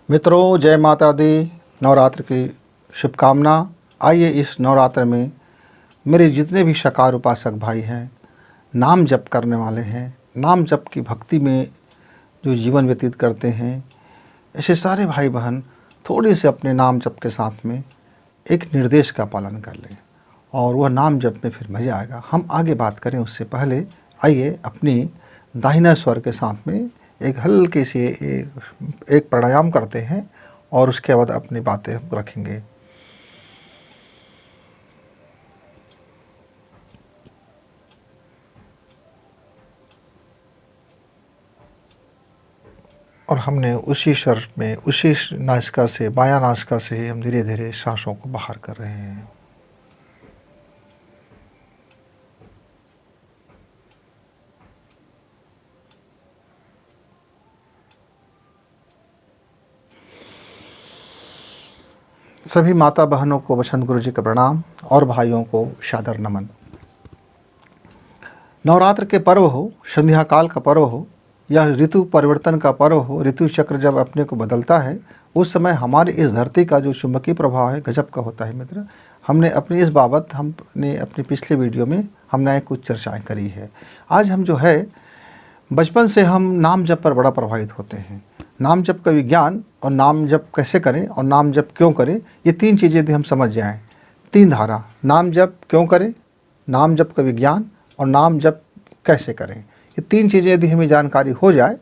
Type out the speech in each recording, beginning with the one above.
मित्रों, जय माता दी। नवरात्र की शुभकामना। आइए इस नवरात्र में मेरे जितने भी शकार उपासक भाई हैं, नाम जप करने वाले हैं, नाम जप की भक्ति में जो जीवन व्यतीत करते हैं, ऐसे सारे भाई बहन थोड़ी से अपने नाम जप के साथ में एक निर्देश का पालन कर लें और वह नाम जप में फिर मज़ा आएगा। हम आगे बात करें उससे पहले आइए अपनी दाहिना स्वर के साथ में एक हल्की सी एक प्राणायाम करते हैं और उसके बाद अपनी बातें रखेंगे। और हमने उसी स्वर में, उसी नासिका से, बायां नासिका से हम धीरे धीरे सांसों को बाहर कर रहे हैं। सभी माता बहनों को बसंत गुरु जी का प्रणाम और भाइयों को सादर नमन। नवरात्र के पर्व हो, संध्या काल का पर्व हो या ऋतु परिवर्तन का पर्व हो, ऋतु चक्र जब अपने को बदलता है उस समय हमारी इस धरती का जो चुंबकीय प्रभाव है गजब का होता है। मित्र, हमने अपनी इस बाबत हमने अपने पिछले वीडियो में हमने कुछ चर्चाएं करी है। आज हम जो है बचपन से हम नाम जप पर बड़ा प्रभावित होते हैं। नाम जप का विज्ञान और नाम जप कैसे करें और नाम जप क्यों करें, ये तीन चीज़ें यदि हम समझ जाएं, तीन धारा, नाम जप क्यों करें, नाम जप का विज्ञान और नाम जप कैसे करें, ये तीन चीज़ें यदि हमें जानकारी हो जाए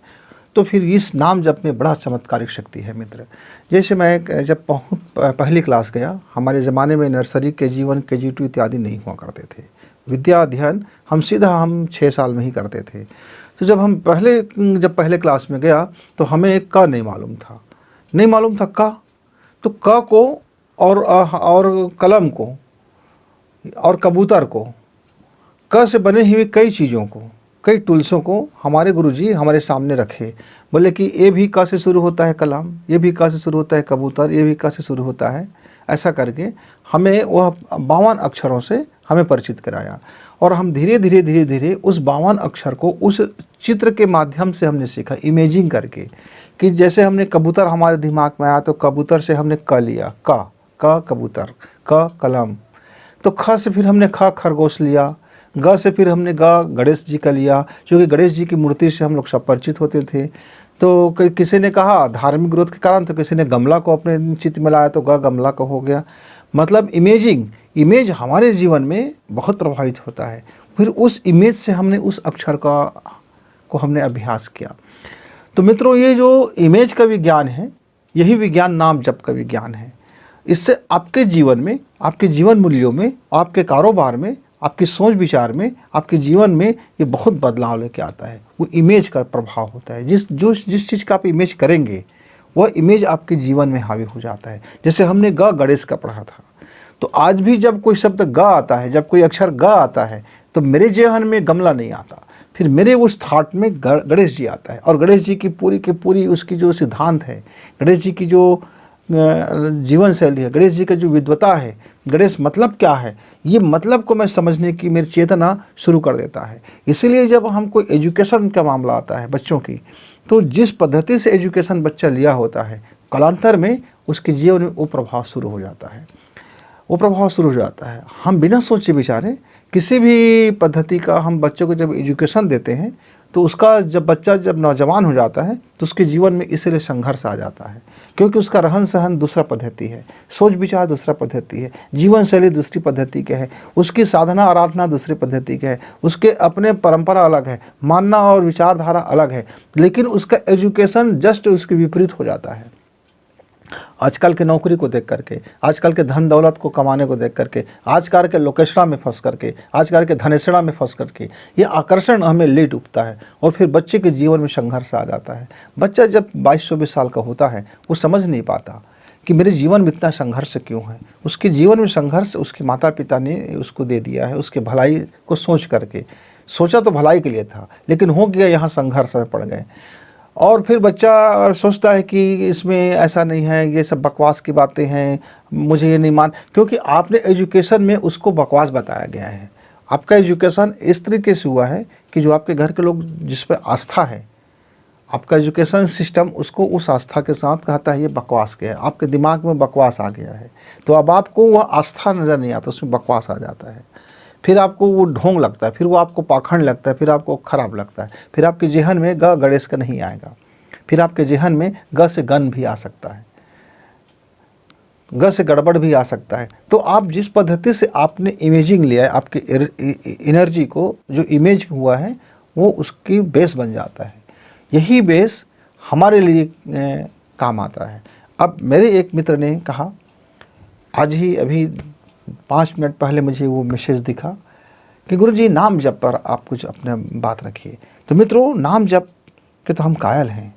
तो फिर इस नाम जप में बड़ा चमत्कारिक शक्ति है। मित्र, जैसे मैं जब पहली क्लास गया, हमारे ज़माने में नर्सरी KG1 KG2 इत्यादि नहीं हुआ करते थे। विद्या अध्ययन हम 6 साल में ही करते थे। तो जब पहले क्लास में गया तो हमें एक क नहीं मालूम था क। तो क को और कलम को और कबूतर को, क से बने हुए कई चीज़ों को, कई टूल्सों को हमारे गुरुजी हमारे सामने रखे। बोले कि ये भी क से शुरू होता है कलम, ये भी क से शुरू होता है कबूतर, ये भी क से शुरू होता है। ऐसा करके हमें वह 52 अक्षरों से हमें परिचित कराया और हम धीरे धीरे उस 52 अक्षर को उस चित्र के माध्यम से हमने सीखा, इमेजिंग करके। कि जैसे हमने कबूतर हमारे दिमाग में आया तो कबूतर से हमने क लिया, क कबूतर, क कलम। तो ख से फिर हमने ख खरगोश लिया, ग से फिर हमने ग गणेश जी का लिया, क्योंकि गणेश जी की मूर्ति से हम लोग सब परिचित होते थे। तो किसी ने कहा धार्मिक ग्रोथ के कारण, तो किसी ने गमला को अपने चित्र में लाया तो ग गमला का हो गया। मतलब इमेज हमारे जीवन में बहुत प्रभावित होता है। फिर उस इमेज से हमने उस अक्षर को हमने अभ्यास किया। तो मित्रों, ये जो इमेज का विज्ञान है, यही विज्ञान नाम जप का विज्ञान है। इससे आपके जीवन में, आपके जीवन मूल्यों में, आपके कारोबार में, आपकी सोच विचार में, आपके जीवन में ये बहुत बदलाव लेके आता है। वो इमेज का प्रभाव होता है। जिस चीज़ का आप इमेज करेंगे वह इमेज आपके जीवन में हावी हो जाता है। जैसे हमने गणेश का पढ़ा था, तो आज भी जब कोई शब्द ग आता है, जब कोई अक्षर ग आता है, तो मेरे जीवन में गमला नहीं आता, फिर मेरे उस थाट में गणेश जी आता है। और गणेश जी की पूरी उसकी जो सिद्धांत है, गणेश जी की जो जीवन शैली है, गणेश जी का जो विद्वता है, गणेश मतलब क्या है, ये मतलब को मैं समझने की मेरी चेतना शुरू कर देता है। इसीलिए जब हम कोई एजुकेशन का मामला आता है बच्चों की, तो जिस पद्धति से एजुकेशन बच्चा लिया होता है, कालांतर में उसके जीवन में वो प्रभाव शुरू हो जाता है। हम बिना सोचे विचारे किसी भी पद्धति का हम बच्चों को जब एजुकेशन देते हैं, तो उसका जब बच्चा नौजवान हो जाता है तो उसके जीवन में इसलिए संघर्ष आ जाता है, क्योंकि उसका रहन सहन दूसरा पद्धति है, सोच विचार दूसरा पद्धति है, जीवन शैली दूसरी पद्धति के है, उसकी साधना आराधना दूसरी पद्धति के है, उसके अपने परंपरा अलग है, मानना और विचारधारा अलग है। लेकिन उसका एजुकेशन जस्ट उसके विपरीत हो जाता है। आजकल के नौकरी को देख करके, आजकल के धन दौलत को कमाने को देख करके, आजकल के लोकेशना में फंस करके, आजकल के धनेसड़ा में फंस करके ये आकर्षण हमें ले डूबता है और फिर बच्चे के जीवन में संघर्ष आ जाता है। बच्चा जब 22-24 साल का होता है वो समझ नहीं पाता कि मेरे जीवन में इतना संघर्ष क्यों है। उसके जीवन में संघर्ष उसके माता पिता ने उसको दे दिया है, उसके भलाई को सोच करके। सोचा तो भलाई के लिए था, लेकिन हो गया यहाँ संघर्ष में पड़ गए। और फिर बच्चा सोचता है कि इसमें ऐसा नहीं है, ये सब बकवास की बातें हैं, मुझे ये नहीं मान, क्योंकि आपने एजुकेशन में उसको बकवास बताया गया है। आपका एजुकेशन इस तरीके से हुआ है कि जो आपके घर के लोग जिस पर आस्था है, आपका एजुकेशन सिस्टम उसको उस आस्था के साथ कहता है ये बकवास के है, आपके दिमाग में बकवास आ गया है, तो अब आपको वह आस्था नज़र नहीं आता, उसमें बकवास आ जाता है। फिर आपको वो ढोंग लगता है, फिर वो आपको पाखंड लगता है, फिर आपको खराब लगता है, फिर आपके जेहन में ग गणेश का नहीं आएगा, फिर आपके जेहन में ग से गन भी आ सकता है, ग से गड़बड़ भी आ सकता है। तो आप जिस पद्धति से आपने इमेजिंग लिया है, आपकी एनर्जी को जो इमेज हुआ है वो उसकी बेस बन जाता है। यही बेस हमारे लिए काम आता है। अब मेरे एक मित्र ने कहा, आज ही अभी 5 मिनट पहले मुझे वो मैसेज दिखा कि गुरुजी नाम जप पर आप कुछ अपने बात रखिए। तो मित्रों, नाम जप के तो हम कायल हैं।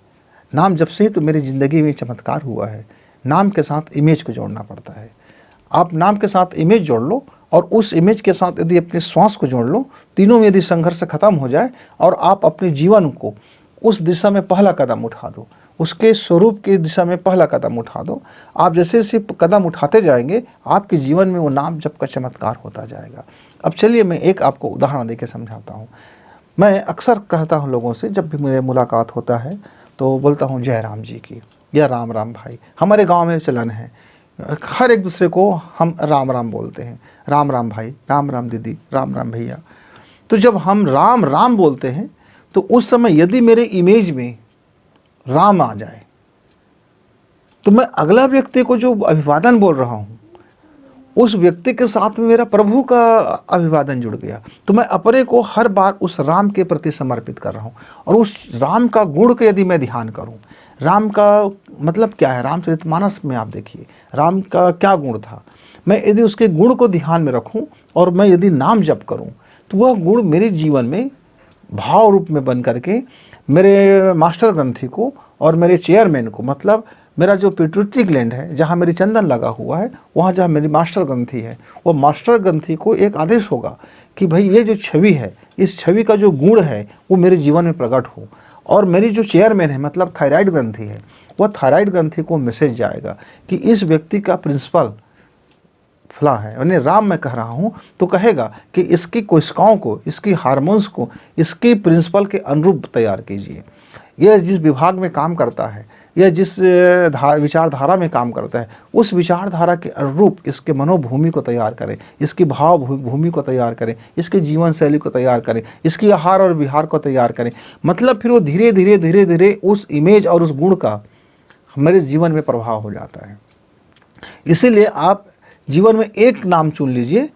नाम जप से ही तो मेरी ज़िंदगी में चमत्कार हुआ है। नाम के साथ इमेज को जोड़ना पड़ता है। आप नाम के साथ इमेज जोड़ लो और उस इमेज के साथ यदि अपने श्वास को जोड़ लो, तीनों में यदि संघर्ष खत्म हो जाए और आप अपने जीवन को उस दिशा में पहला कदम उठा दो, उसके स्वरूप की दिशा में पहला कदम उठा दो। आप जैसे जैसे कदम उठाते जाएंगे आपके जीवन में वो नाम जप का चमत्कार होता जाएगा। अब चलिए मैं एक आपको उदाहरण देके समझाता हूँ। मैं अक्सर कहता हूँ लोगों से, जब भी मेरे मुलाकात होता है तो बोलता हूँ जय राम जी की या राम राम भाई। हमारे गांव में चलन है, हर एक दूसरे को हम राम राम बोलते हैं, राम राम भाई, राम राम दीदी, राम राम भैया। तो जब हम राम राम बोलते हैं तो उस समय यदि मेरे इमेज में राम आ जाए तो मैं अगला व्यक्ति को जो अभिवादन बोल रहा हूँ उस व्यक्ति के साथ में मेरा प्रभु का अभिवादन जुड़ गया। तो मैं अपने को हर बार उस राम के प्रति समर्पित कर रहा हूँ। और उस राम का गुण के यदि मैं ध्यान करूँ, राम का मतलब क्या है, रामचरितमानस में आप देखिए राम का क्या गुण था। मैं यदि उसके गुण को ध्यान में रखूँ और मैं यदि नाम जप करूँ तो वह गुण मेरे जीवन में भाव रूप में बन करके मेरे मास्टर ग्रंथि को और मेरे चेयरमैन को, मतलब मेरा जो पिट्यूटरी ग्लैंड है जहाँ मेरी चंदन लगा हुआ है, वहाँ जहाँ मेरी मास्टर ग्रंथि है, वो मास्टर ग्रंथि को एक आदेश होगा कि भाई ये जो छवि है, इस छवि का जो गुण है वो मेरे जीवन में प्रकट हो। और मेरी जो चेयरमैन है मतलब थायराइड ग्रंथि है, वह थायराइड ग्रंथि को मैसेज जाएगा कि इस व्यक्ति का प्रिंसिपल फला है, यानी राम मैं कह रहा हूँ, तो कहेगा कि इसकी कोशिकाओं को, इसकी हार्मोन्स को इसकी प्रिंसिपल के अनुरूप तैयार कीजिए। यह जिस विभाग में काम करता है, यह जिस विचारधारा में काम करता है, उस विचारधारा के अनुरूप इसके मनोभूमि को तैयार करें, इसकी भाव भूमि को तैयार करें, इसकी जीवन शैली को तैयार करें, इसकी आहार और विहार को तैयार करें। मतलब फिर वो धीरे धीरे धीरे धीरे उस इमेज और उस गुण का हमारे जीवन में प्रभाव हो जाता है। इसीलिए आप जीवन में एक नाम चुन लीजिए,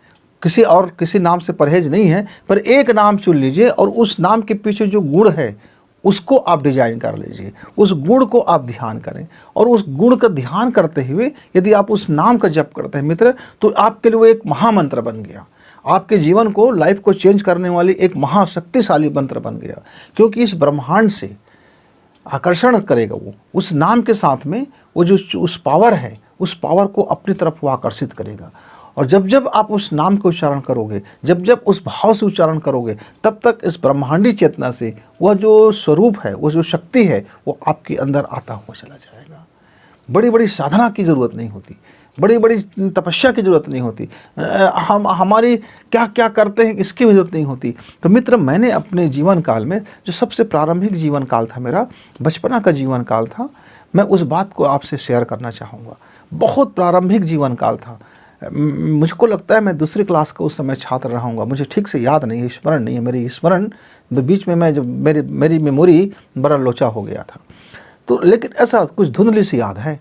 किसी नाम से परहेज नहीं है, पर एक नाम चुन लीजिए और उस नाम के पीछे जो गुण है उसको आप डिजाइन कर लीजिए, उस गुण को आप ध्यान करें। और उस गुण का ध्यान करते हुए यदि आप उस नाम का जप करते हैं मित्र, तो आपके लिए वो एक महामंत्र बन गया, आपके जीवन को, लाइफ को चेंज करने वाली एक महाशक्तिशाली मंत्र बन गया। क्योंकि इस ब्रह्मांड से आकर्षण करेगा वो, उस नाम के साथ में वो जो उस पावर है, उस पावर को अपनी तरफ वो आकर्षित करेगा। और जब जब आप उस नाम का उच्चारण करोगे, जब जब उस भाव से उच्चारण करोगे, तब तक इस ब्रह्मांडी चेतना से वह जो स्वरूप है, वो जो शक्ति है, वो आपके अंदर आता हुआ चला जाएगा। बड़ी बड़ी साधना की ज़रूरत नहीं होती, बड़ी बड़ी तपस्या की ज़रूरत नहीं होती, हमारी क्या क्या करते हैं इसकी भी ज़रूरत नहीं होती। तो मित्र, मैंने अपने जीवन काल में, जो सबसे प्रारंभिक जीवन काल था मेरा, बचपना का जीवन काल था, मैं उस बात को आपसे शेयर करना चाहूँगा। बहुत प्रारंभिक जीवन काल था। मुझको लगता है मैं दूसरी क्लास का उस समय छात्र रहा हूँगा, मुझे ठीक से याद नहीं है, स्मरण नहीं है। मेरी स्मरण बीच में मैं जब मेरी मेमोरी बड़ा लोचा हो गया था। तो लेकिन ऐसा कुछ धुंधली सी याद है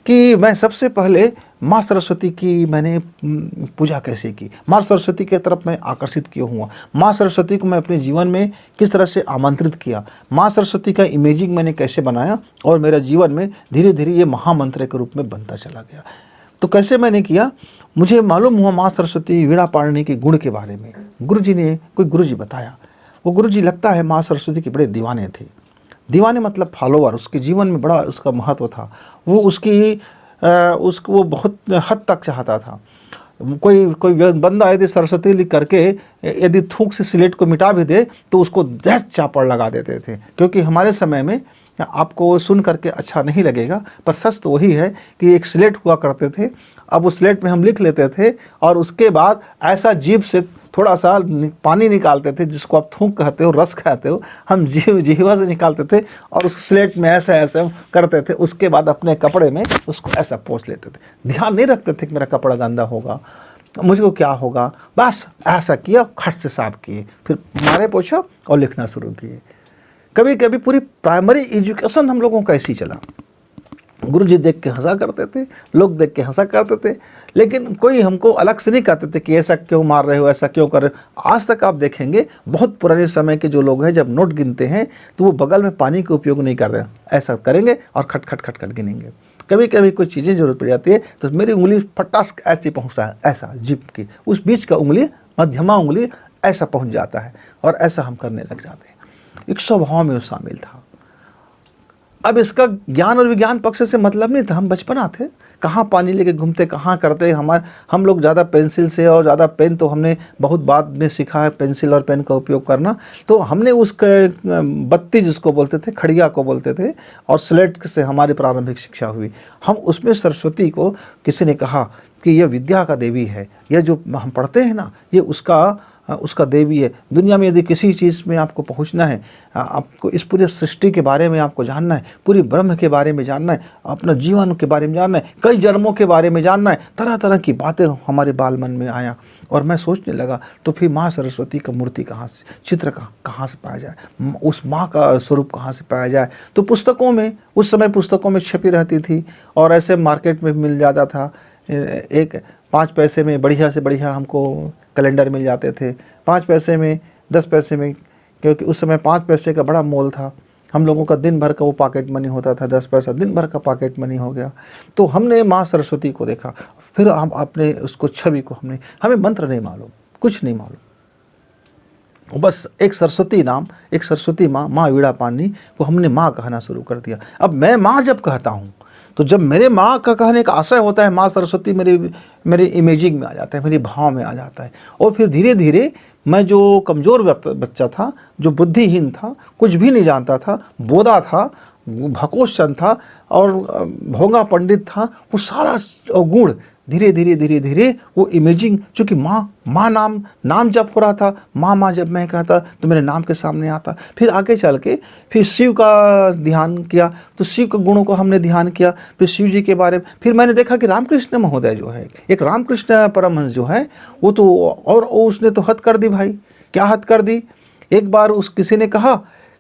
कि मैं सबसे पहले माँ सरस्वती की मैंने पूजा कैसे की, माँ सरस्वती की तरफ मैं आकर्षित क्यों हुआ, माँ सरस्वती को मैं अपने जीवन में किस तरह से आमंत्रित किया, माँ सरस्वती का इमेजिंग मैंने कैसे बनाया और मेरा जीवन में धीरे धीरे ये महामंत्र के रूप में बनता चला गया। तो कैसे मैंने किया, मुझे मालूम हुआ माँ सरस्वती वीणा पाणिनि के गुण के बारे में। गुरुजी ने, कोई गुरुजी बताया, वो गुरुजी लगता है माँ सरस्वती के बड़े दीवाने थे। दीवाने मतलब फॉलोवर, उसके जीवन में बड़ा उसका महत्व था। वो उसको वो बहुत हद तक चाहता था। कोई बंदा यदि सरस्वती लिख करके यदि थूक से स्लेट को मिटा भी दे तो उसको दहत चापड़ लगा देते थे। क्योंकि हमारे समय में, आपको सुन करके अच्छा नहीं लगेगा पर सच तो वही है कि एक स्लेट हुआ करते थे। अब उस स्लेट में हम लिख लेते थे और उसके बाद ऐसा जीभ से थोड़ा सा पानी निकालते थे, जिसको आप थूक कहते हो, रस कहते हो, हम जीवा से निकालते थे और उस स्लेट में ऐसे ऐसे करते थे। उसके बाद अपने कपड़े में उसको ऐसा पोंछ लेते थे। ध्यान नहीं रखते थे कि मेरा कपड़ा गंदा होगा, मुझको क्या होगा, बस ऐसा किया, खट से साफ किए, फिर मारे पोछा और लिखना शुरू किए। कभी कभी पूरी प्राइमरी एजुकेशन हम लोगों का ऐसी चला। गुरुजी देख के हंसा करते थे, लोग देख के हंसा करते थे, लेकिन कोई हमको अलग से नहीं कहते थे कि ऐसा क्यों मार रहे हो, ऐसा क्यों कर रहे हो। आज तक आप देखेंगे बहुत पुराने समय के जो लोग हैं, जब नोट गिनते हैं तो वो बगल में पानी का उपयोग नहीं करते, ऐसा करेंगे और खट खट खट खट गिनेंगे। कभी कभी कोई चीज़ें जरूरत पड़ जाती है तो मेरी उंगली फटास ऐसी पहुँचता है, ऐसा जिप की, उस बीच का उंगली, मध्यमा उंगली ऐसा पहुँच जाता है, और ऐसा हम करने लग जाते हैं। एक स्वभाव में वो शामिल था। अब इसका ज्ञान और विज्ञान पक्ष से मतलब नहीं था, हम बचपना थे, कहाँ पानी लेके घूमते, कहाँ करते। हम लोग ज़्यादा पेंसिल से और ज़्यादा पेन तो हमने बहुत बाद में सीखा है, पेंसिल और पेन का उपयोग करना। तो हमने उसके बत्ती जिसको बोलते थे, खड़िया को बोलते थे, और स्लेट से हमारी प्रारंभिक शिक्षा हुई। हम उसमें सरस्वती को किसी ने कहा कि यह विद्या का देवी है, यह जो हम पढ़ते हैं ना, ये उसका देवी है। दुनिया में यदि किसी चीज़ में आपको पहुंचना है, आपको इस पूरे सृष्टि के बारे में आपको जानना है, पूरी ब्रह्म के बारे में जानना है, अपना जीवन के बारे में जानना है, कई जन्मों के बारे में जानना है, तरह तरह की बातें हमारे बाल मन में आया। और मैं सोचने लगा तो फिर माँ सरस्वती का मूर्ति कहाँ से, चित्र कहाँ से पाया जाए, उस माँ का स्वरूप कहाँ से पाया जाए। तो पुस्तकों में, उस समय पुस्तकों में छपी रहती थी, और ऐसे मार्केट में मिल जाता था। एक 5 पैसे में बढ़िया से बढ़िया हमको कैलेंडर मिल जाते थे, 5 पैसे में, 10 पैसे में, क्योंकि उस समय 5 पैसे का बड़ा मोल था। हम लोगों का दिन भर का वो पॉकेट मनी होता था, 10 पैसा दिन भर का पॉकेट मनी हो गया। तो हमने माँ सरस्वती को देखा, फिर हम अपने उसको छवि को हमें मंत्र नहीं मालूम, कुछ नहीं मालूम, बस एक सरस्वती माँ, माँ वीणा पानी को हमने माँ कहना शुरू कर दिया। अब मैं माँ जब कहता हूँ, तो जब मेरे माँ का कहने का आशय होता है, माँ सरस्वती मेरे इमेजिंग में आ जाता है, मेरे भाव में आ जाता है। और फिर धीरे धीरे मैं जो कमज़ोर बच्चा था, जो बुद्धिहीन था, कुछ भी नहीं जानता था, बोदा था, भकोशन था और भोंगा पंडित था, वो सारा गुण धीरे धीरे वो इमेजिंग, चूँकि माँ नाम जब हो रहा था, माँ जब मैं कहता तो मेरे नाम के सामने आता। फिर आगे चल के फिर शिव का ध्यान किया, तो शिव के गुणों को हमने ध्यान किया, फिर शिव जी के बारे में। फिर मैंने देखा कि रामकृष्ण महोदय जो है, एक रामकृष्ण परमहंस जो है, वो तो और उसने तो हद कर दी भाई। क्या हद कर दी? एक बार किसी ने कहा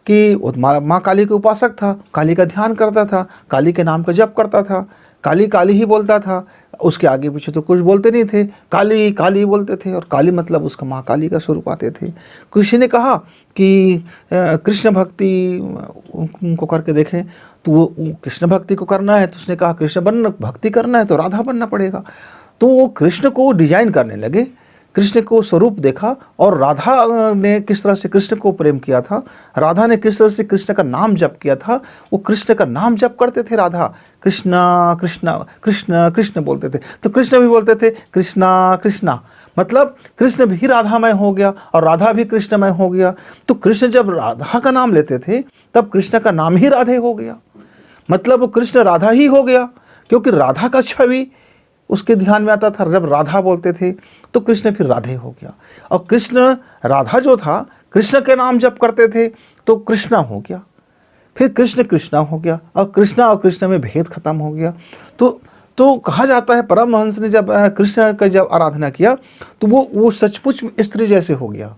कि माँ काली के उपासक था, काली का ध्यान करता था, काली के नाम का जप करता था, काली काली ही बोलता था, उसके आगे पीछे तो कुछ बोलते नहीं थे, काली काली बोलते थे, और काली मतलब उसका माँ काली का स्वरूप आते थे। किसी ने कहा कि कृष्ण भक्ति को करके देखें, तो वो कृष्ण भक्ति को करना है, तो उसने कहा कृष्ण भक्ति करना है तो राधा बनना पड़ेगा। तो वो कृष्ण को डिजाइन करने लगे, कृष्ण को स्वरूप देखा, और राधा ने किस तरह से कृष्ण को प्रेम किया था, राधा ने किस तरह से कृष्ण का नाम जप किया था। वो कृष्ण का नाम जप करते थे, राधा कृष्णा कृष्णा कृष्ण कृष्ण बोलते थे, तो कृष्ण भी बोलते थे कृष्णा कृष्णा, मतलब कृष्ण भी राधामय हो गया और राधा भी कृष्णमय हो गया। तो कृष्ण जब राधा का नाम लेते थे तब कृष्ण का नाम ही राधे हो गया, मतलब वो कृष्ण राधा ही हो गया, क्योंकि राधा का छवि उसके ध्यान में आता था। जब राधा बोलते थे तो कृष्ण फिर राधे हो गया, और कृष्ण राधा जो था, कृष्ण के नाम जप करते थे तो कृष्णा हो गया, फिर कृष्ण कृष्णा हो गया, और कृष्ण में भेद खत्म हो गया। तो कहा जाता है परमहंस ने जब कृष्ण का जब आराधना किया तो वो सचमुच स्त्री जैसे हो गया,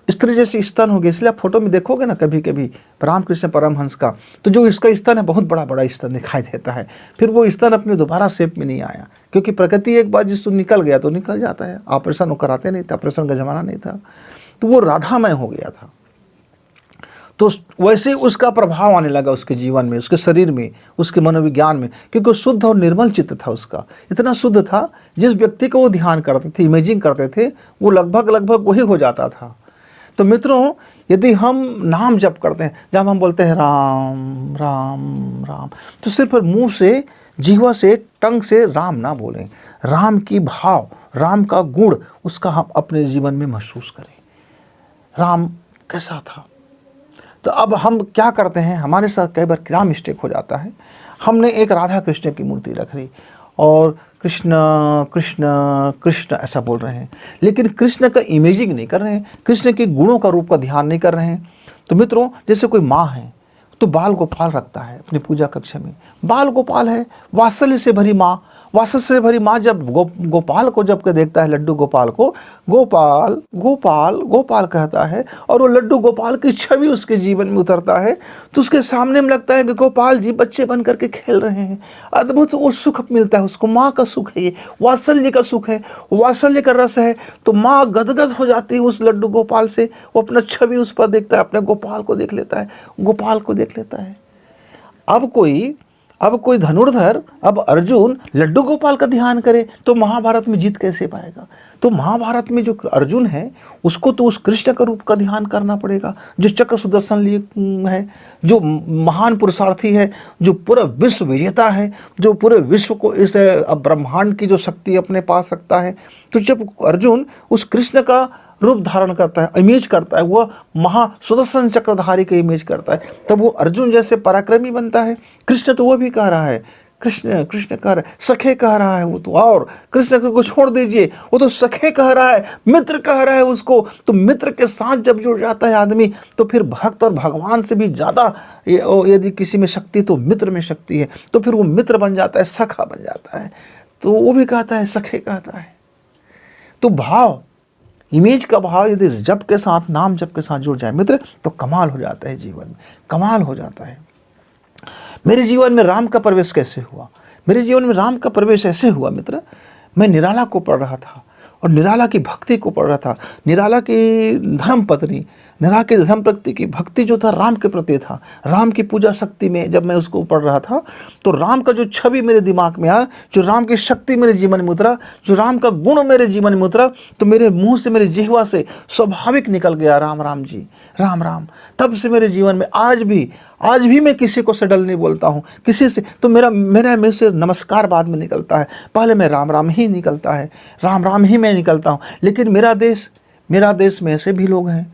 स्त्री जैसे स्तन हो गया। इसलिए आप फोटो में देखोगे ना कभी कभी रामकृष्ण परमहंस का, तो जो इसका स्तन है बहुत बड़ा बड़ा स्तन दिखाई देता है। फिर वो स्तन अपने दोबारा शेप में नहीं आया, क्योंकि प्रकृति एक बार जिसको निकल गया तो निकल जाता है, ऑपरेशन वो कराते नहीं था, ऑपरेशन का जमाना नहीं था, तो वो राधामय हो गया था। तो वैसे उसका प्रभाव आने लगा उसके जीवन में, उसके शरीर में, उसके मनोविज्ञान में, क्योंकि वो शुद्ध और निर्मल चित्त था उसका, इतना शुद्ध था। जिस व्यक्ति को वो ध्यान करते थे, इमेजिंग करते थे, वो लगभग वही हो जाता था। तो मित्रों, यदि हम नाम जप करते हैं, जब हम बोलते हैं राम राम राम, तो सिर्फ मुंह से, जीवा से, टंग से राम ना बोलें, राम की भाव, राम का गुण, उसका हम अपने जीवन में महसूस करें। राम कैसा था? तो अब हम क्या करते हैं, हमारे साथ कई बार क्या मिस्टेक हो जाता है, हमने एक राधा कृष्ण की मूर्ति रख ली और कृष्ण कृष्ण कृष्ण ऐसा बोल रहे हैं, लेकिन कृष्ण का इमेजिंग नहीं कर रहे हैं, कृष्ण के गुणों का रूप का ध्यान नहीं कर रहे हैं। तो मित्रों, जैसे कोई माँ है तो बाल गोपाल रखता है अपनी पूजा कक्ष में, बाल गोपाल है, वात्सल्य से भरी माँ, वात्सल्य से भरी माँ जब गोपाल को जब के देखता है, लड्डू गोपाल को, गोपाल गोपाल गोपाल कहता है, और वो लड्डू गोपाल की छवि उसके जीवन में उतरता है, तो उसके सामने में लगता है कि गोपाल जी बच्चे बन करके खेल रहे हैं। अद्भुत वो सुख मिलता है उसको, माँ का सुख है, ये वात्सल्य का सुख है, वात्सल्य का रस है। तो माँ गदगद हो जाती है उस लड्डू गोपाल से, वो अपना छवि उस पर देखता है, अपने गोपाल को देख लेता है, गोपाल को देख लेता है। अब कोई धनुर्धर, अब अर्जुन लड्डू गोपाल का ध्यान करे तो महाभारत में जीत कैसे पाएगा? तो महाभारत में जो अर्जुन है उसको तो उस कृष्ण का रूप का ध्यान करना पड़ेगा, जो चक्र सुदर्शन लिए है, जो महान पुरुषार्थी है, जो पूरा विश्व विजेता है, जो पूरे विश्व को इस ब्रह्मांड की जो शक्ति अपने पास रखता है। तो जब अर्जुन उस कृष्ण का रूप धारण करता है, इमेज करता है, वह महा सुदर्शन चक्रधारी का इमेज करता है, तब वो अर्जुन जैसे पराक्रमी बनता है। कृष्ण तो वो भी कह रहा है, कृष्ण कृष्ण कह रहा है, सखे कह रहा है वो तो, और कृष्ण को छोड़ दीजिए, वो तो सखे कह रहा है, मित्र कह रहा है उसको। तो मित्र के साथ जब जुड़ जाता है आदमी तो फिर भक्त और भगवान से भी ज़्यादा यदि किसी में शक्ति तो मित्र में शक्ति है, तो फिर वो मित्र बन जाता है, सखा बन जाता है। तो वो भी कहता है, सखे कहता है। तो भाव, इमेज का भाव यदि जप के साथ, नाम जप के साथ जुड़ जाए मित्र, तो कमाल हो जाता है जीवन में, कमाल हो जाता है। मेरे जीवन में राम का प्रवेश कैसे हुआ? मेरे जीवन में राम का प्रवेश ऐसे हुआ मित्र, मैं निराला को पढ़ रहा था और निराला की भक्ति को पढ़ रहा था। निराला की धर्म पत्नी, निराला की धर्म पत्नी की भक्ति जो था राम के प्रति था, राम की पूजा शक्ति में जब मैं उसको पढ़ रहा था तो राम का जो छवि मेरे दिमाग में आया, जो राम की शक्ति मेरे जीवन में उतरा, जो राम का गुण मेरे जीवन में उतरा, तो मेरे मुंह से, मेरे जिह्वा से स्वाभाविक निकल गया राम राम जी, राम राम। तब से मेरे जीवन में आज भी मैं किसी को सडल नहीं बोलता हूँ, किसी से तो मेरे से नमस्कार बाद में निकलता है, पहले मैं राम राम ही निकलता है, राम राम ही मैं निकलता हूँ। लेकिन मेरा देश में ऐसे भी लोग हैं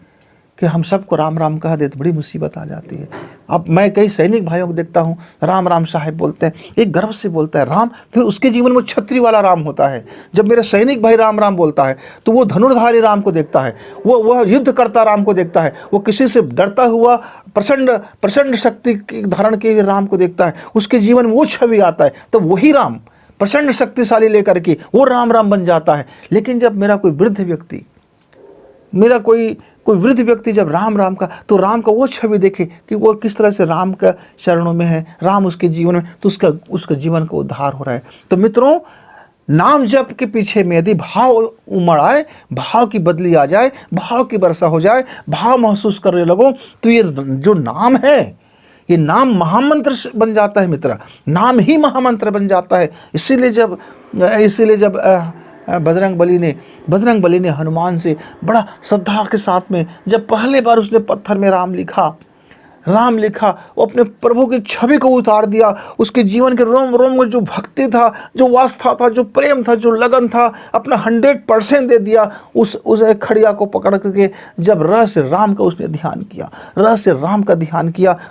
कि हम सबको राम राम कह दे तो बड़ी मुसीबत आ जाती है। अब मैं कई सैनिक भाइयों को देखता हूँ, राम राम साहेब बोलते हैं, एक गर्व से बोलता है राम, फिर उसके जीवन में छत्री वाला राम होता है। जब मेरा सैनिक भाई राम राम बोलता है तो वो धनुर्धारी राम को देखता है, वह युद्ध करता राम को देखता है, वो किसी से डरता हुआ प्रचंड शक्ति धारण किए राम को देखता है, उसके जीवन में वो छवि आता है, तो वही राम प्रचंड शक्तिशाली लेकर के वो राम राम बन जाता है। लेकिन जब मेरा कोई वृद्ध व्यक्ति जब राम राम का, तो राम का वो छवि देखे कि वो किस तरह से राम का चरणों में है, राम उसके जीवन में, तो उसका जीवन का उद्धार हो रहा है। तो मित्रों, नाम जप के पीछे में यदि भाव उमड़ आए, भाव की बदली आ जाए, भाव की वर्षा हो जाए, भाव महसूस करने लगो, तो ये जो नाम है, ये नाम महामंत्र बन जाता है मित्र, नाम ही महामंत्र बन जाता है। इसीलिए जब बजरंग बली ने हनुमान से बड़ा श्रद्धा के साथ में जब पहले बार उसने पत्थर में राम लिखा, वो अपने प्रभु की छवि को उतार दिया, उसके जीवन के रोम रोम में जो भक्ति था, जो वास्ता था, जो प्रेम था, जो लगन था, अपना 100% दे दिया उस खड़िया को पकड़ करके। जब रहस्य राम का उसने ध्यान किया,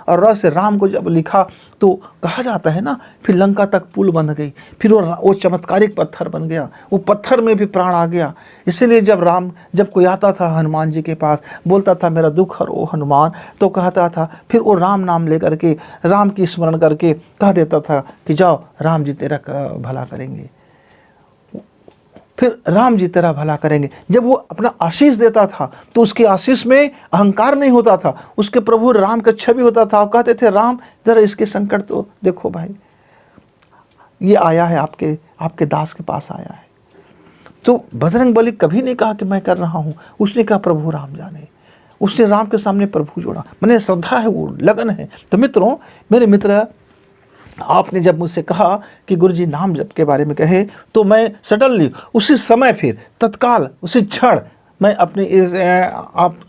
और रहस्य राम को जब लिखा, तो कहा जाता है ना, फिर लंका तक पुल बन गई, फिर वो चमत्कारिक पत्थर बन गया, वो पत्थर में भी प्राण आ गया। इसीलिए जब कोई आता था हनुमान जी के पास, बोलता था मेरा दुख हरो हनुमान, तो कहता था, फिर वो राम नाम लेकर के, राम की स्मरण करके कह देता था कि जाओ राम जी तेरा भला करेंगे, फिर राम जी तेरा भला करेंगे। जब वो अपना आशीष देता था तो उसके आशीष में अहंकार नहीं होता था, उसके प्रभु राम का छवि होता था। और कहते थे राम जरा इसके संकट तो देखो भाई, ये आया है आपके दास के पास आया है। तो बजरंग बली कभी नहीं कहा कि मैं कर रहा हूँ, उसने कहा प्रभु राम जाने, उसने राम के सामने प्रभु जोड़ा। मैंने श्रद्धा है, वो लगन है। तो मित्रों, मेरे मित्र, आपने जब मुझसे कहा कि गुरुजी नाम जप के बारे में कहे, तो मैं सडनली उसी समय, फिर तत्काल उसी क्षण मैं अपने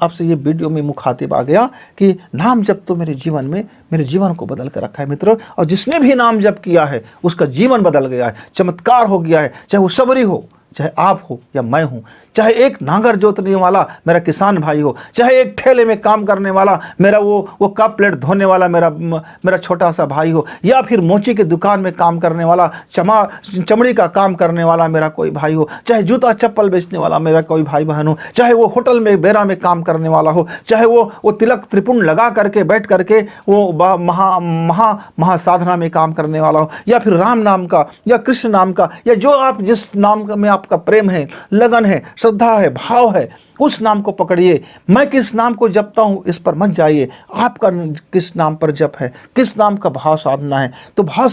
आपसे ये वीडियो में मुखातिब आ गया कि नाम जप तो मेरे जीवन को बदल कर रखा है मित्रों। और जिसने भी नाम जप किया है उसका जीवन बदल गया है, चमत्कार हो गया है। चाहे वो सबरी हो, चाहे आप हो या मैं हूँ, चाहे एक नांगर जोतने वाला मेरा किसान भाई हो, चाहे एक ठेले में काम करने वाला मेरा वो कप प्लेट धोने वाला मेरा छोटा सा भाई हो, या फिर मोची की दुकान में काम करने वाला, चमड़ी का काम करने वाला मेरा कोई भाई हो, चाहे जूता चप्पल बेचने वाला मेरा कोई भाई बहन हो, चाहे वो होटल में बेरा में काम करने वाला हो, चाहे वो तिलक त्रिपुंड लगा करके बैठ करके वो महा साधना में काम करने वाला हो, या फिर राम नाम का या कृष्ण नाम का, या जो आप जिस नाम में आपका प्रेम है, लगन है, श्रद्धा है, भाव है, उस नाम को पकड़िए। मैं किस नाम को जपता हूं इस पर मत जाइए, आपका किस नाम पर जप है, किस नाम का भाव साधना है। तो भाव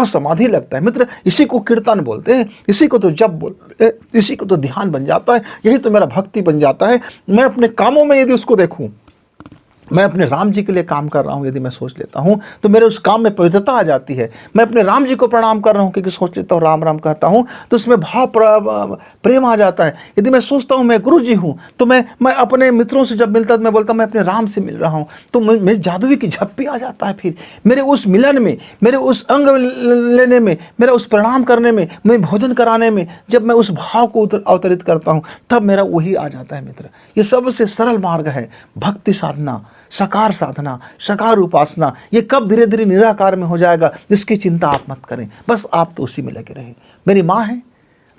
समाधि लगता है मित्र, इसी को कीर्तन बोलते हैं, इसी को तो जप बोलते हैं, इसी को तो ध्यान बन जाता है, यही तो मेरा भक्ति बन जाता है। मैं अपने कामों में यदि उसको देखूं, मैं अपने राम जी के लिए काम कर रहा हूँ यदि मैं सोच लेता हूँ तो मेरे उस काम में पवित्रता आ जाती है। मैं अपने राम जी को प्रणाम कर रहा हूँ क्योंकि सोच लेता हूँ, राम राम कहता हूँ तो उसमें प्रेम आ जाता है। यदि मैं सोचता हूँ मैं गुरु जी हूँ तो मैं अपने मित्रों से जब मिलता तो मैं बोलता हूँ मैं अपने राम से मिल रहा हूँ, तो मेरे जादुई की झप्पी आ जाता है। फिर मेरे उस मिलन में, मेरे उस अंग लेने में, मेरा उस प्रणाम करने में, मैं भोजन कराने में, जब मैं उस भाव को अवतरित करता हूँ तब मेरा वही आ जाता है मित्र। ये सबसे सरल मार्ग है भक्ति साधना, साकार साधना, साकार उपासना। ये कब धीरे धीरे निराकार में हो जाएगा इसकी चिंता आप मत करें, बस आप तो उसी में लगे रहे। मेरी माँ है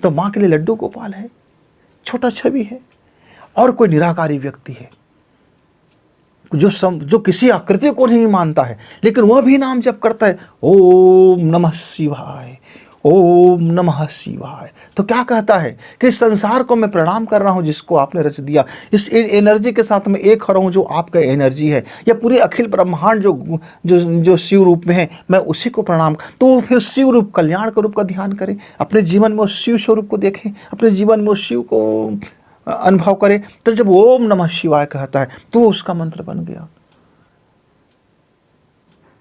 तो माँ के लिए लड्डू गोपाल है, छोटा छवि है, और कोई निराकारी व्यक्ति है जो किसी आकृति को नहीं मानता है लेकिन वह भी नाम जप करता है, ओम नमः शिवाय, ओम नमः शिवाय। तो क्या कहता है कि इस संसार को मैं प्रणाम कर रहा हूं जिसको आपने रच दिया, इस एनर्जी के साथ मैं एक हो रहा हूं जो आपका एनर्जी है, या पूरे अखिल ब्रह्मांड जो शिव रूप में है, मैं उसी को प्रणाम। तो फिर शिव रूप, कल्याण का रूप का ध्यान करें, अपने जीवन में उस शिव स्वरूप को देखें, अपने जीवन में उस शिव को अनुभव करें। तो जब ओम नमः शिवाय कहता है तो उसका मंत्र बन गया।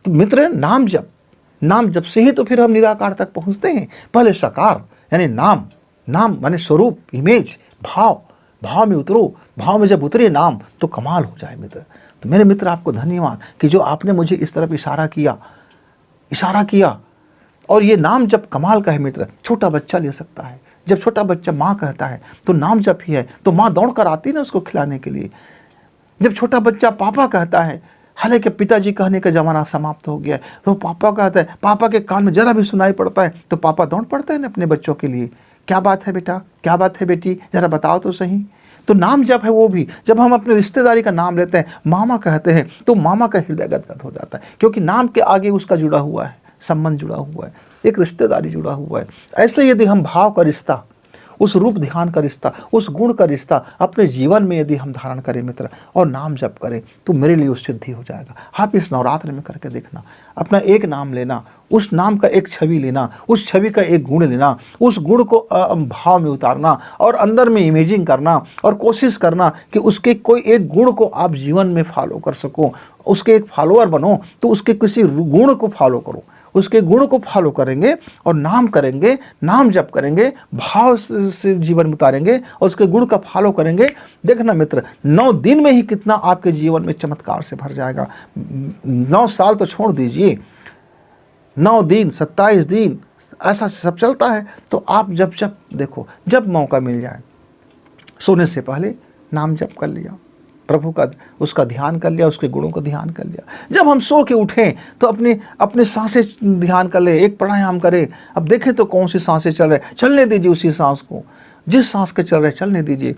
तो मित्र, नाम जब से ही तो फिर हम निराकार तक पहुंचते हैं। पहले साकार यानी नाम माने स्वरूप, इमेज, भाव में उतरो, भाव में जब उतरे नाम तो कमाल हो जाए मित्र। तो मेरे मित्र आपको धन्यवाद कि जो आपने मुझे इस तरफ इशारा किया। और ये नाम जब कमाल का है मित्र, छोटा बच्चा ले सकता है। जब छोटा बच्चा माँ कहता है तो नाम जप ही है, तो माँ दौड़ कर आती ना उसको खिलाने के लिए। जब छोटा बच्चा पापा कहता है, हालांकि पिताजी कहने का जमाना समाप्त हो गया है, तो पापा कहता है, पापा के कान में जरा भी सुनाई पड़ता है तो पापा दौड़ पड़ते हैं ना अपने बच्चों के लिए। क्या बात है बेटा, क्या बात है बेटी, जरा बताओ तो सही। तो नाम जप है वो भी, जब हम अपने रिश्तेदारी का नाम लेते हैं, मामा कहते हैं, तो मामा का हृदय गदगद हो जाता है, क्योंकि नाम के आगे उसका जुड़ा हुआ है, संबंध जुड़ा हुआ है, एक रिश्तेदारी जुड़ा हुआ है। ऐसे यदि हम भाव का रिश्ता, उस रूप ध्यान का रिश्ता, उस गुण का रिश्ता अपने जीवन में यदि हम धारण करें मित्र, और नाम जप करें, तो मेरे लिए उस सिद्धि हो जाएगा। आप इस नवरात्र में करके देखना, अपना एक नाम लेना, उस नाम का एक छवि लेना, उस छवि का एक गुण लेना, उस गुण को भाव में उतारना और अंदर में इमेजिंग करना, और कोशिश करना कि उसके कोई एक गुण को आप जीवन में फॉलो कर सको। उसके एक फॉलोअर बनो तो उसके किसी गुण को फॉलो करो, उसके गुण को फॉलो करेंगे और नाम करेंगे, नाम जप करेंगे, भाव से जीवन में उतारेंगे और उसके गुण का फॉलो करेंगे। देखना मित्र, 9 दिन में ही कितना आपके जीवन में चमत्कार से भर जाएगा। 9 साल तो छोड़ दीजिए, 9 दिन, 27 दिन ऐसा सब चलता है। तो आप जब देखो, जब मौका मिल जाए, सोने से पहले नाम जप कर लिया, प्रभु का उसका ध्यान कर लिया, उसके गुणों का ध्यान कर लिया। जब हम सो के उठें तो अपने सांसें ध्यान कर ले, एक प्राणायाम करें। अब देखें तो कौन सी सांसें चल रहे, चलने दीजिए उसी सांस को, जिस सांस के चल रहे चलने दीजिए,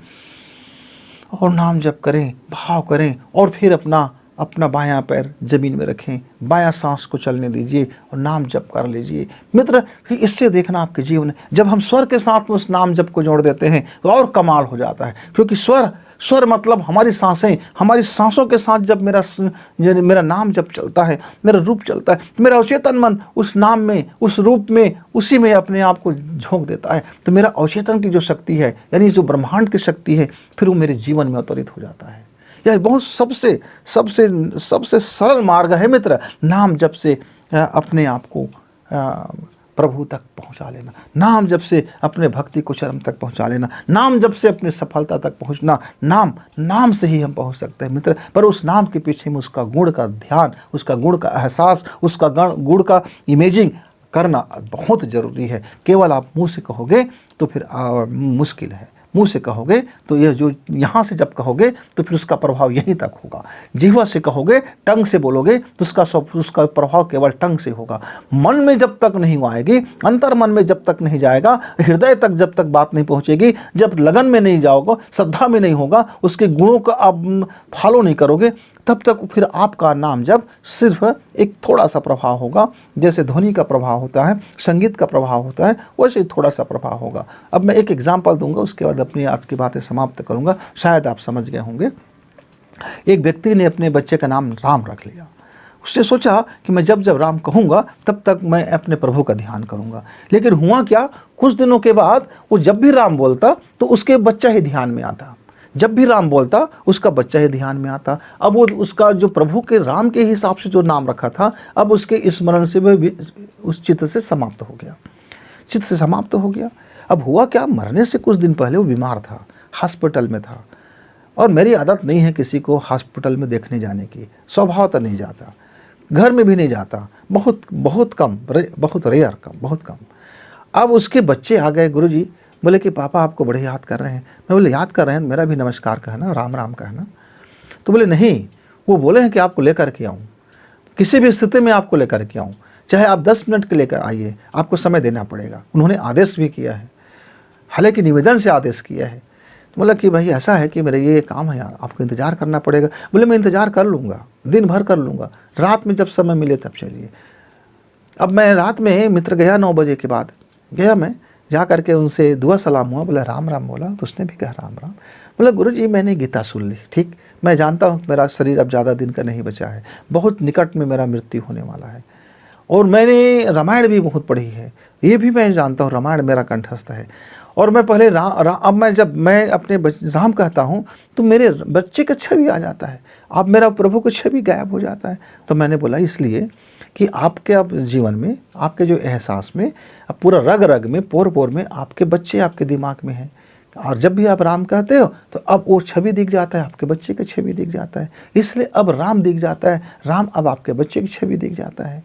और नाम जप करें, भाव करें, और फिर अपना बायां पैर जमीन में रखें, बायां सांस को चलने दीजिए और नाम जप कर लीजिए मित्र। फिर इससे देखना आपके जीवन, जब हम स्वर के साथ में उस नाम जप को जोड़ देते हैं तो और कमाल हो जाता है। क्योंकि स्वर मतलब हमारी सांसें, हमारी सांसों के साथ जब मेरा नाम जब चलता है, मेरा रूप चलता है, तो मेरा अवचेतन मन उस नाम में, उस रूप में, उसी में अपने आप को झोंक देता है। तो मेरा अवचेतन की जो शक्ति है, यानी जो ब्रह्मांड की शक्ति है, फिर वो मेरे जीवन में अवतरित हो जाता है। यह बहुत सबसे सरल मार्ग है मित्र, नाम जप से अपने आप को प्रभु तक पहुंचा लेना, नाम जप से अपने भक्ति को चरम तक पहुंचा लेना, नाम जप से अपनी सफलता तक पहुंचना। नाम से ही हम पहुंच सकते हैं मित्र, पर उस नाम के पीछे में उसका गुण का ध्यान, उसका गुण का एहसास, उसका गुण का इमेजिंग करना बहुत जरूरी है। केवल आप मुंह से कहोगे तो फिर मुश्किल है। मुंह से कहोगे तो यह जो यहाँ से जब कहोगे तो फिर उसका प्रभाव यहीं तक होगा। जिह्वा से कहोगे, टंग से बोलोगे तो उसका प्रभाव केवल टंग से होगा। मन में जब तक नहीं आएगी, अंतर मन में जब तक नहीं जाएगा, हृदय तक जब तक बात नहीं पहुँचेगी, जब लगन में नहीं जाओगे, श्रद्धा में नहीं होगा, उसके गुणों का आप फॉलो नहीं करोगे, तब तक फिर आपका नाम जब सिर्फ एक थोड़ा सा प्रभाव होगा। जैसे ध्वनि का प्रभाव होता है, संगीत का प्रभाव होता है, वैसे ही थोड़ा सा प्रभाव होगा। अब मैं एक एग्जाम्पल दूंगा, उसके बाद अपनी आज की बातें समाप्त करूंगा, शायद आप समझ गए होंगे। एक व्यक्ति ने अपने बच्चे का नाम राम रख लिया। उसने सोचा कि मैं जब जब राम कहूँगा तब तक मैं अपने प्रभु का ध्यान करूँगा। लेकिन हुआ क्या, कुछ दिनों के बाद वो जब भी राम बोलता तो उसके बच्चा ही ध्यान में आता। जब भी राम बोलता उसका बच्चा ही ध्यान में आता। अब वो उसका जो प्रभु के राम के हिसाब से जो नाम रखा था, अब उसके स्मरण से भी उस चित्त से समाप्त हो गया, चित्त से समाप्त हो गया। अब हुआ क्या, मरने से कुछ दिन पहले वो बीमार था, हॉस्पिटल में था। और मेरी आदत नहीं है किसी को हॉस्पिटल में देखने जाने की, स्वभावतः नहीं जाता, घर में भी नहीं जाता, बहुत कम, बहुत रेयर, बहुत कम। अब उसके बच्चे आ गए, गुरुजी बोले कि पापा आपको बड़े याद कर रहे हैं। मैं बोले याद कर रहे हैं, मेरा भी नमस्कार कहना, राम राम कहना। तो बोले नहीं, वो बोले हैं कि आपको लेकर के आऊँ, किसी भी स्थिति में आपको लेकर के आऊँ, चाहे आप 10 मिनट के लेकर आइए, आपको समय देना पड़ेगा। उन्होंने आदेश भी किया है, हालांकि निवेदन से आदेश किया है। तो बोला कि भाई ऐसा है कि मेरा ये काम है यार, आपको इंतज़ार करना पड़ेगा। बोले मैं इंतज़ार कर लूँगा, दिन भर कर लूँगा, रात में जब समय मिले तब चलिए। अब मैं रात में मित्र गया, 9 बजे के बाद गया, मैं जा करके उनसे दुआ सलाम हुआ, बोला राम राम बोला, तो उसने भी कहा राम राम। बोला गुरुजी मैंने गीता सुन ली, ठीक, मैं जानता हूँ मेरा शरीर अब ज़्यादा दिन का नहीं बचा है, बहुत निकट में मेरा मृत्यु होने वाला है, और मैंने रामायण भी बहुत पढ़ी है, ये भी मैं जानता हूँ, रामायण मेरा कंठस्थ है। और मैं पहले अब मैं जब मैं अपने राम कहता हूँ तो मेरे बच्चे का छवि आ जाता है, अब मेरा प्रभु का छवि गायब हो जाता है। तो मैंने बोला इसलिए कि आपके अब जीवन में, आपके जो एहसास में, अब पूरा रग रग में, पोर पोर में आपके बच्चे आपके दिमाग में हैं, और जब भी आप राम कहते हो तो अब वो छवि दिख जाता है, आपके बच्चे की छवि दिख जाता है, इसलिए अब राम दिख जाता है, राम अब आपके बच्चे की छवि दिख जाता है।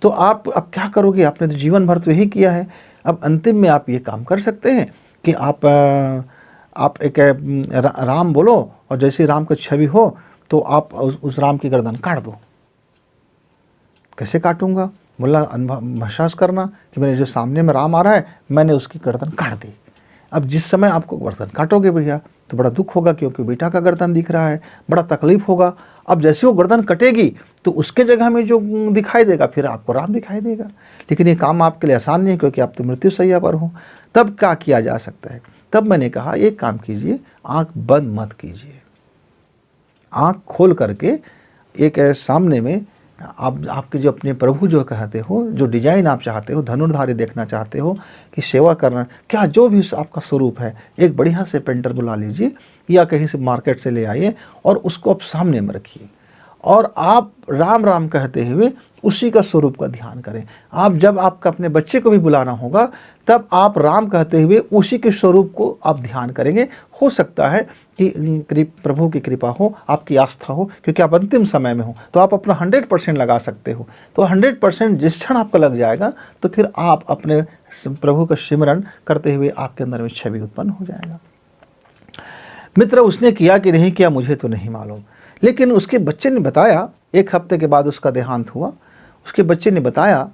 तो आप अब क्या करोगे, आपने तो जीवन भर तो यही किया है। अब अंतिम में आप ये काम कर सकते हैं कि आप एक राम बोलो, और जैसे राम की छवि हो तो आप उस राम की गर्दन काट दो। कैसे काटूंगा, बोला अनुभव महसूस करना कि मेरे जो सामने में राम आ रहा है, मैंने उसकी गर्दन काट दी। अब जिस समय आपको गर्दन काटोगे भैया तो बड़ा दुख होगा, क्योंकि बेटा का गर्दन दिख रहा है, बड़ा तकलीफ होगा। अब जैसे वो गर्दन कटेगी तो उसके जगह में जो दिखाई देगा फिर आपको राम दिखाई देगा। लेकिन ये काम आपके लिए आसान नहीं, क्योंकि आप तो मृत्युशैया पर हो। तब क्या किया जा सकता है, तब मैंने कहा एक काम कीजिए, आंख बंद मत कीजिए, आंख खोल करके एक सामने में आप आपके जो अपने प्रभु जो कहते हो, जो डिजाइन आप चाहते हो, धनुर्धारी देखना चाहते हो कि सेवा करना, क्या जो भी आपका स्वरूप है, एक बढ़िया से पेंटर बुला लीजिए या कहीं से मार्केट से ले आइए और उसको आप सामने में रखिए, और आप राम राम कहते हुए उसी का स्वरूप का ध्यान करें। आप जब आपका अपने बच्चे को भी बुलाना होगा तब आप राम कहते हुए उसी के स्वरूप को आप ध्यान करेंगे। हो सकता है कि प्रभु की कृपा हो, आपकी आस्था हो, क्योंकि आप अंतिम समय में हो तो आप अपना 100% लगा सकते हो। तो 100% जिस क्षण आपका लग जाएगा तो फिर आप अपने प्रभु का सिमरन करते हुए आपके अंदर में छवि उत्पन्न हो जाएगा। मित्र उसने किया कि नहीं किया मुझे तो नहीं मालूम, लेकिन उसके बच्चे ने बताया, 1 हफ्ते के बाद उसका देहांत हुआ। उसके बच्चे ने बताया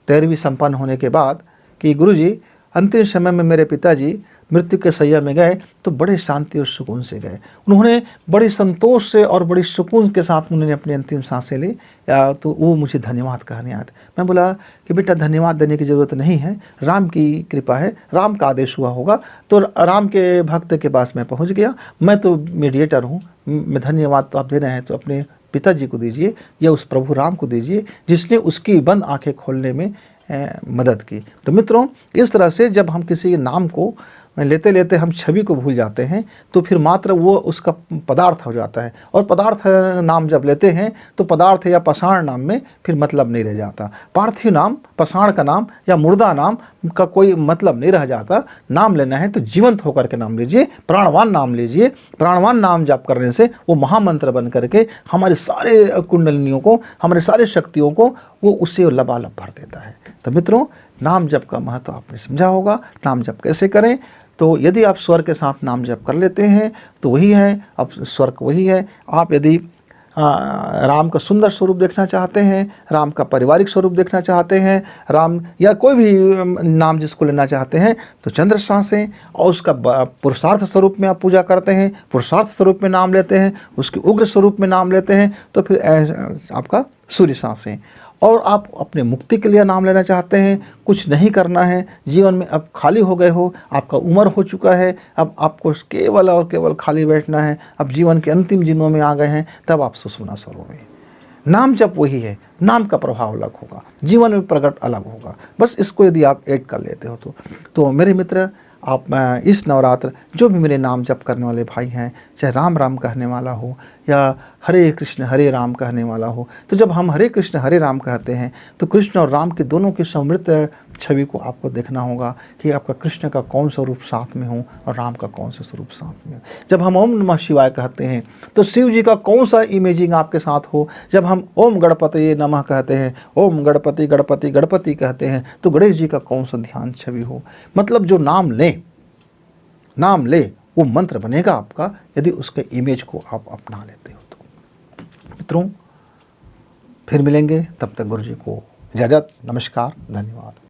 13वीं संपन्न होने के बाद कि गुरुजी अंतिम समय में मेरे पिताजी मृत्यु के शैया में गए तो बड़े शांति और सुकून से गए। उन्होंने बड़े संतोष से और बड़ी सुकून के साथ उन्होंने अपनी अंतिम सांसें ली। तो वो मुझे धन्यवाद कहने आते। मैं बोला कि बेटा धन्यवाद देने की ज़रूरत नहीं है, राम की कृपा है, राम का आदेश हुआ होगा। तो राम के भक्त के पास मैं पहुंच गया, मैं तो मीडिएटर हूँ, मैं धन्यवाद तो आप दे रहे हैं तो अपने पिताजी को दीजिए या उस प्रभु राम को दीजिए जिसने उसकी बंद आंखें खोलने में मदद की। तो मित्रों इस तरह से जब हम किसी नाम को लेते लेते हम छवि को भूल जाते हैं तो फिर मात्र वो उसका पदार्थ हो जाता है, और पदार्थ नाम जब लेते हैं तो पदार्थ या पाषाण नाम में फिर मतलब नहीं रह जाता। पार्थिव नाम, पाषाण का नाम या मुर्दा नाम का कोई मतलब नहीं रह जाता। नाम लेना है तो जीवंत होकर के नाम लीजिए, प्राणवान नाम लीजिए। प्राणवान नाम जाप करने से वो महामंत्र बन करके हमारे सारे कुंडलिनियों को, हमारे सारे शक्तियों को वो उससे लबालब भर देता है। तो मित्रों नाम जप का महत्व आपने समझा होगा। नाम जप कैसे करें, तो यदि आप स्वर के साथ नाम जप कर लेते हैं तो वही है, अब स्वर वही है। आप यदि राम का सुंदर स्वरूप देखना चाहते हैं, राम का पारिवारिक स्वरूप देखना चाहते हैं, राम या कोई भी नाम जिसको लेना चाहते हैं, तो चंद्र सांसें, और उसका पुरुषार्थ स्वरूप में आप पूजा करते हैं, पुरुषार्थ स्वरूप में नाम लेते हैं, उसके उग्र स्वरूप में नाम लेते हैं, तो फिर आपका सूर्य सांसें। और आप अपने मुक्ति के लिए नाम लेना चाहते हैं, कुछ नहीं करना है, जीवन में अब खाली हो गए हो, आपका उम्र हो चुका है, अब आपको केवल और केवल खाली बैठना है, अब जीवन के अंतिम दिनों में आ गए हैं, तब आप सुषुम्ना स्वरों में नाम जप वही है, नाम का प्रभाव अलग होगा, जीवन में प्रकट अलग होगा। बस इसको यदि आप ऐड कर लेते हो तो मेरे मित्र, आप इस नवरात्र जो भी मेरे नाम जप करने वाले भाई हैं, चाहे राम राम कहने वाला हो या हरे कृष्ण हरे राम कहने वाला हो, तो जब हम हरे कृष्ण हरे राम कहते हैं तो कृष्ण और राम के दोनों की समृद्ध छवि को आपको देखना होगा कि आपका कृष्ण का कौन सा रूप साथ में हो और राम का कौन सा स्वरूप साथ में हो। जब हम ओम नमः शिवाय कहते हैं तो शिव जी का कौन सा इमेजिंग आपके साथ हो। जब हम ओम गणपति नमः कहते हैं, ओम गणपति गणपति गणपति कहते हैं, तो गणेश जी का कौन सा ध्यान छवि हो। मतलब जो नाम ले वो मंत्र बनेगा आपका, यदि उसके इमेज को आप अपना लेते हो तो। मित्रों, फिर मिलेंगे, तब तक गुरु जी को इजाज़त। नमस्कार, धन्यवाद।